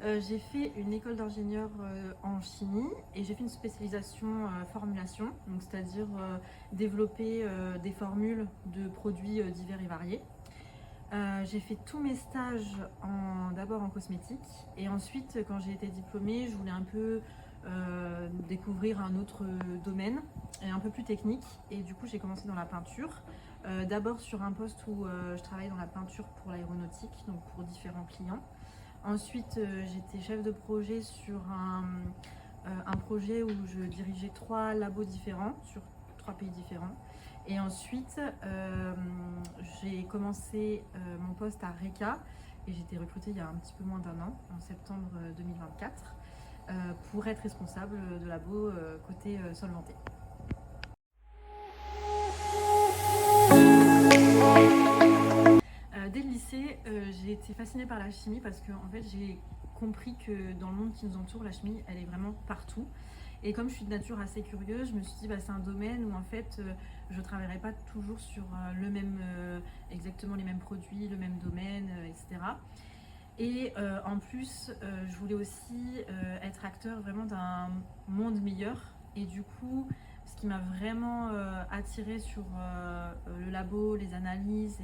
J'ai fait une école d'ingénieur en chimie et j'ai fait une spécialisation formulation, donc c'est-à-dire développer des formules de produits divers et variés. J'ai fait tous mes stages d'abord en cosmétique et ensuite quand j'ai été diplômée, je voulais un peu découvrir un autre domaine et un peu plus technique, et du coup j'ai commencé dans la peinture. D'abord sur un poste où je travaillais dans la peinture pour l'aéronautique, donc pour différents clients. Ensuite, j'étais chef de projet sur un projet où je dirigeais 3 labos différents sur 3 pays différents. Et ensuite, j'ai commencé mon poste à RECA et j'ai été recrutée il y a un petit peu moins d'1 an, en septembre 2024, pour être responsable de labo côté solvanté. Dès le lycée, j'ai été fascinée par la chimie parce que en fait, j'ai compris que dans le monde qui nous entoure, la chimie, elle est vraiment partout. Et comme je suis de nature assez curieuse, je me suis dit c'est un domaine où en fait je ne travaillerai pas toujours sur exactement les mêmes produits, le même domaine, etc. Et en plus, je voulais aussi être acteur vraiment d'un monde meilleur. Et du coup, ce qui m'a vraiment attirée sur le labo, les analyses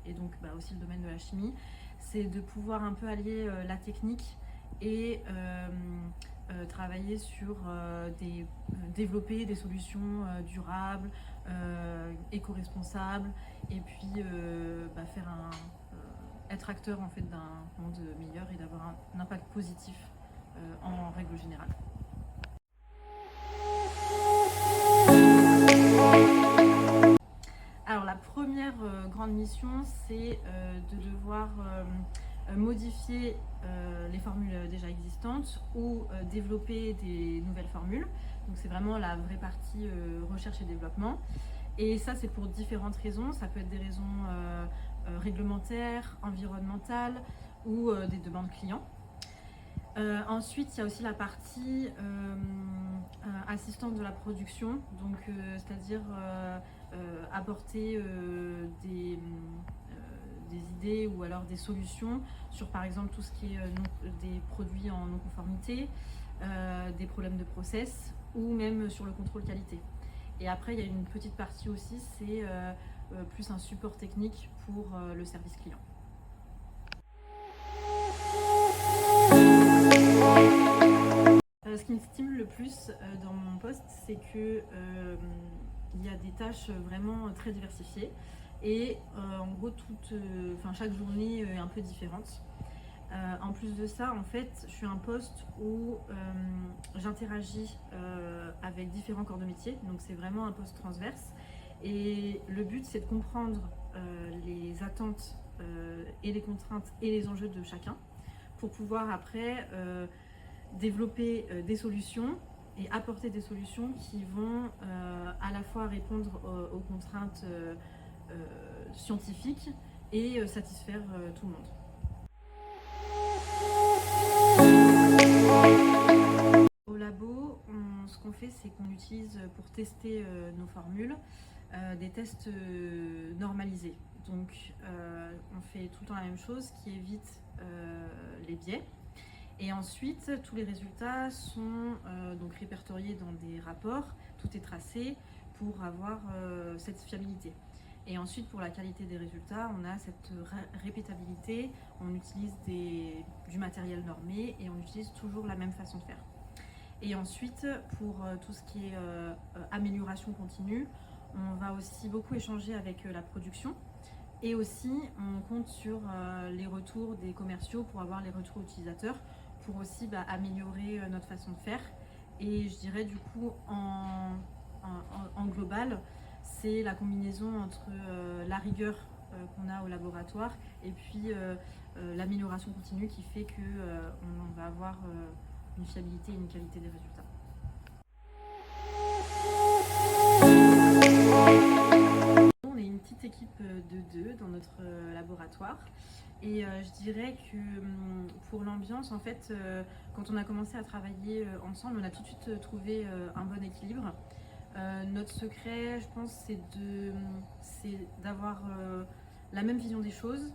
et donc aussi le domaine de la chimie, c'est de pouvoir un peu allier la technique et travailler sur développer des solutions durables, éco-responsables, et puis faire être acteur en fait d'un monde meilleur et d'avoir un impact positif en règle générale. Alors la première grande mission, c'est de devoir modifier les formules déjà existantes ou développer des nouvelles formules. Donc c'est vraiment la vraie partie recherche et développement. Et ça, c'est pour différentes raisons. Ça peut être des raisons réglementaires, environnementales ou des demandes clients. Ensuite, il y a aussi la partie assistante de la production, donc c'est-à-dire apporter des idées ou alors des solutions sur par exemple tout ce qui est des produits en non-conformité, des problèmes de process ou même sur le contrôle qualité. Et après, il y a une petite partie aussi, c'est plus un support technique pour le service client. Ce qui me stimule le plus dans mon poste, c'est que il y a des tâches vraiment très diversifiées et en gros chaque journée est un peu différente. En plus de ça, en fait, je suis un poste où j'interagis avec différents corps de métier, donc c'est vraiment un poste transverse. Et le but, c'est de comprendre les attentes et les contraintes et les enjeux de chacun pour pouvoir après développer des solutions et apporter des solutions qui vont à la fois répondre aux contraintes scientifiques et satisfaire tout le monde. Au labo, ce qu'on fait, c'est qu'on utilise pour tester nos formules des tests normalisés. Donc on fait tout le temps la même chose, qui évite les biais. Et ensuite, tous les résultats sont donc répertoriés dans des rapports, tout est tracé pour avoir cette fiabilité. Et ensuite, pour la qualité des résultats, on a cette répétabilité, on utilise du matériel normé et on utilise toujours la même façon de faire. Et ensuite, pour tout ce qui est amélioration continue, on va aussi beaucoup échanger avec la production. Et aussi, on compte sur les retours des commerciaux pour avoir les retours utilisateurs, pour aussi améliorer notre façon de faire. Et je dirais du coup, en global, c'est la combinaison entre la rigueur qu'on a au laboratoire et puis l'amélioration continue qui fait qu'on va avoir une fiabilité et une qualité des résultats. On est une petite équipe de 2 dans notre laboratoire. Et je dirais que pour l'ambiance, en fait, quand on a commencé à travailler ensemble, on a tout de suite trouvé un bon équilibre. Notre secret, je pense, c'est d'avoir la même vision des choses,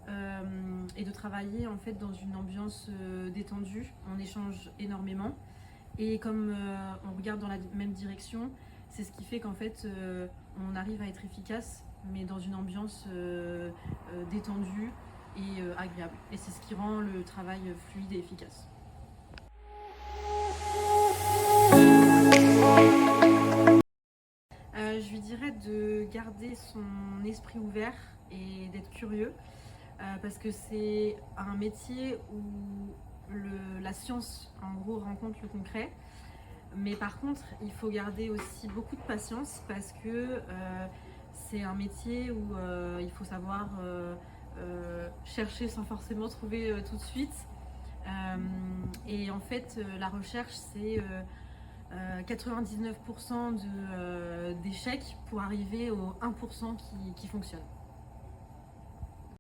et de travailler en fait dans une ambiance détendue. On échange énormément et comme on regarde dans la même direction, c'est ce qui fait qu'en fait on arrive à être efficace mais dans une ambiance détendue et agréable. Et c'est ce qui rend le travail fluide et efficace. Je lui dirais de garder son esprit ouvert et d'être curieux parce que c'est un métier où la science en gros rencontre le concret. Mais par contre, il faut garder aussi beaucoup de patience parce que c'est un métier où il faut savoir chercher sans forcément trouver tout de suite. Et en fait, la recherche, c'est 99% d'échecs pour arriver au 1% qui fonctionne.